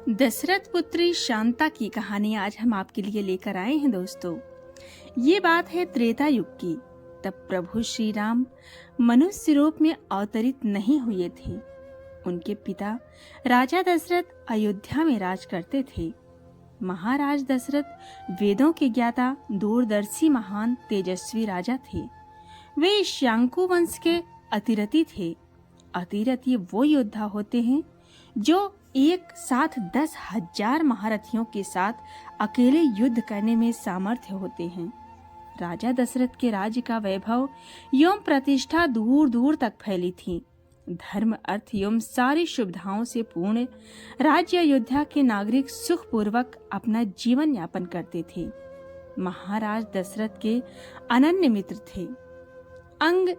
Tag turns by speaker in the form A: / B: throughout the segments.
A: दशरथ पुत्री शांता की कहानी आज हम आपके लिए लेकर आए हैं दोस्तों। ये बात है त्रेता युग की। तब प्रभु श्री राम मनुष्य रूप में अवतरित नहीं हुए थे। उनके पिता राजा दशरथ अयोध्या में राज करते थे। महाराज दशरथ वेदों के ज्ञाता, दूरदर्शी, महान तेजस्वी राजा थे। वे श्यांकु वंश के अतिरथी थे। अतिरथी वो योद्धा होते हैं जो एक साथ 10,000 महारथियों के साथ अकेले युद्ध करने में सामर्थ्य होते हैं। राजा दशरथ के राज्य का वैभव एवं प्रतिष्ठा दूर दूर तक फैली थी। धर्म, अर्थ एवं सारी सुविधाओं से पूर्ण राज्य अयोध्या के नागरिक सुखपूर्वक अपना जीवन यापन करते थे। महाराज दशरथ के अनन्य मित्र थे अंग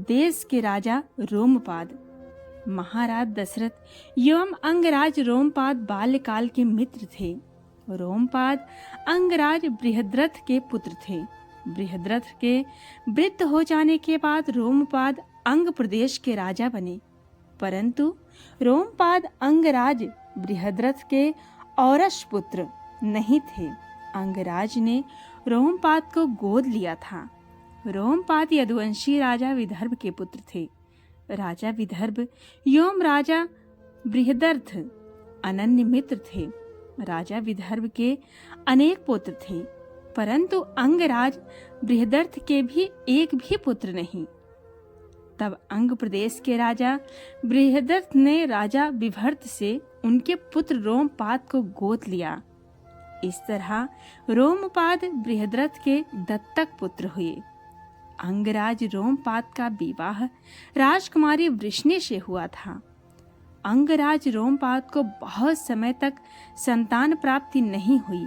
A: देश के राजा रोमपाद। महाराज दशरथ एवं अंगराज रोमपाद बाल्यकाल के मित्र थे। रोमपाद अंगराज बृहद्रथ के पुत्र थे। बृहद्रथ के वृद्ध हो जाने के बाद रोमपाद अंग प्रदेश के राजा बने, परंतु रोमपाद अंगराज बृहद्रथ के औरस पुत्र नहीं थे। अंगराज ने रोमपाद को गोद लिया था। रोमपाद यदुवंशी राजा विदर्भ के पुत्र थे। राजा विदर्भ एवं राजा बृहद्रथ अनन्य मित्र थे। राजा विदर्भ के अनेक पुत्र थे, परंतु अंगराज बृहद्रथ के भी एक भी पुत्र नहीं। तब अंग प्रदेश के राजा बृहद्रथ ने राजा विभर्त से उनके पुत्र रोमपाद को गोद लिया। इस तरह रोमपाद बृहद्रथ के दत्तक पुत्र हुए। अंगराज रोमपाद का विवाह राजकुमारी वृष्णि से हुआ था। अंगराज रोमपाद को बहुत समय तक संतान प्राप्ति नहीं हुई।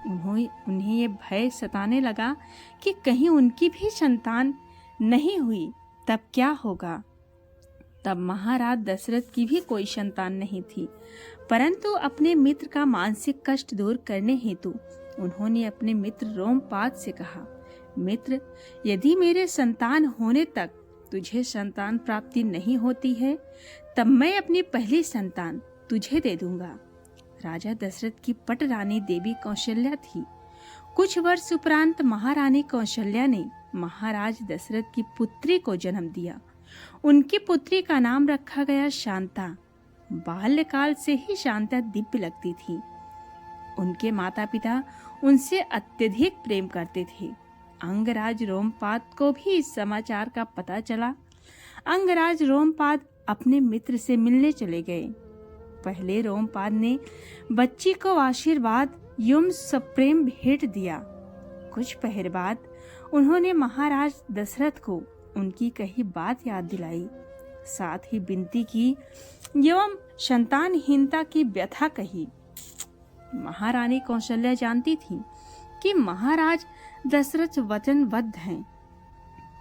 A: उन्हें ये भय सताने लगा कि कहीं उनकी भी संतान नहीं हुई तब क्या होगा। तब महाराज दशरथ की भी कोई संतान नहीं थी, परंतु अपने मित्र का मानसिक कष्ट दूर करने हेतु उन्होंने अपने मित्र रोमपाद से कहा, मित्र, यदि मेरे संतान होने तक तुझे संतान प्राप्ति नहीं होती है, तब मैं अपनी पहली संतान तुझे दे दूंगा। राजा दशरथ की पट रानी देवी कौशल्या थी। कुछ वर्ष उपरांत महारानी कौशल्या ने महाराज दशरथ की पुत्री को जन्म दिया। उनकी पुत्री का नाम रखा गया शांता। बाल्यकाल से ही शांता दिव्य लगती थी। उनके माता पिता उनसे अत्यधिक प्रेम करते थे। अंगराज रोमपाद को भी इस समाचार का पता चला। अंगराज रोमपाद अपने मित्र से मिलने चले गए। पहले रोमपाद ने बच्ची को आशीर्वाद एवं सप्रेम भेंट दिया। कुछ पहर बाद उन्होंने महाराज दशरथ को उनकी कही बात याद दिलाई, साथ ही विनती की एवं संतानहीनता की व्यथा कही। महारानी कौशल्या जानती थी कि महाराज दशरथ वचनबद्ध हैं,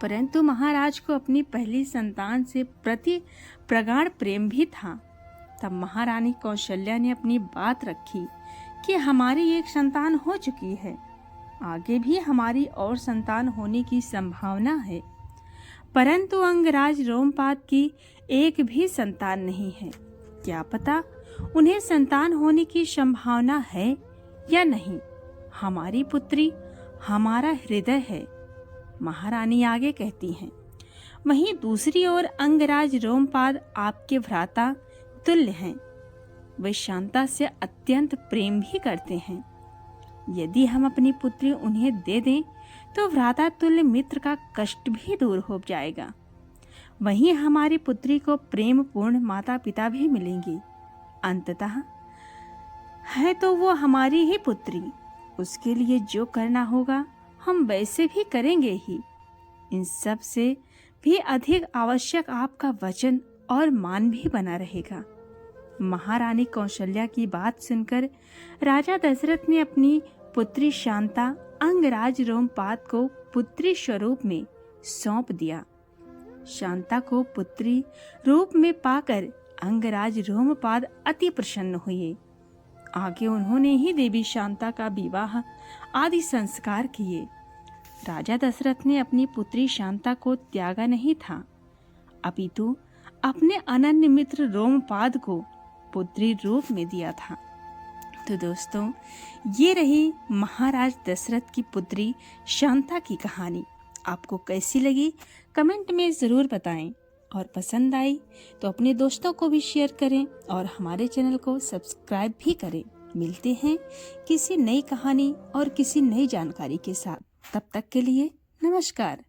A: परंतु महाराज को अपनी पहली संतान से प्रति प्रगाढ़ प्रेम भी था। तब महारानी कौशल्या ने अपनी बात रखी कि हमारी एक संतान हो चुकी है, आगे भी हमारी और संतान होने की संभावना है, परंतु अंगराज रोमपाद की एक भी संतान नहीं है। क्या पता उन्हें संतान होने की संभावना है या नहीं। हमारी पुत्री हमारा हृदय है, महारानी आगे कहती हैं। वहीं दूसरी ओर अंगराज रोमपाद आपके भ्राता तुल्य हैं। वे शांता से अत्यंत प्रेम भी करते हैं। यदि हम अपनी पुत्री उन्हें दे दें तो भ्राता तुल्य मित्र का कष्ट भी दूर हो जाएगा। वहीं हमारी पुत्री को प्रेम पूर्ण माता पिता भी मिलेंगे। अंततः है तो वो हमारी ही पुत्री। उसके लिए जो करना होगा हम वैसे भी करेंगे ही। इन सब से भी अधिक आवश्यक आपका वचन और मान भी बना रहेगा। महारानी कौशल्या की बात सुनकर राजा दशरथ ने अपनी पुत्री शांता अंगराज रोमपाद को पुत्री स्वरूप में सौंप दिया। शांता को पुत्री रूप में पाकर अंगराज रोमपाद अति प्रसन्न हुए। आगे उन्होंने ही देवी शांता का विवाह आदि संस्कार किए। राजा दशरथ ने अपनी पुत्री शांता को त्यागा नहीं था, अपितु अपने अनन्य मित्र रोमपाद को पुत्री रूप में दिया था। तो दोस्तों, ये रही महाराज दशरथ की पुत्री शांता की कहानी। आपको कैसी लगी कमेंट में ज़रूर बताएं, और पसंद आई तो अपने दोस्तों को भी शेयर करें और हमारे चैनल को सब्सक्राइब भी करें। मिलते हैं किसी नई कहानी और किसी नई जानकारी के साथ। तब तक के लिए नमस्कार।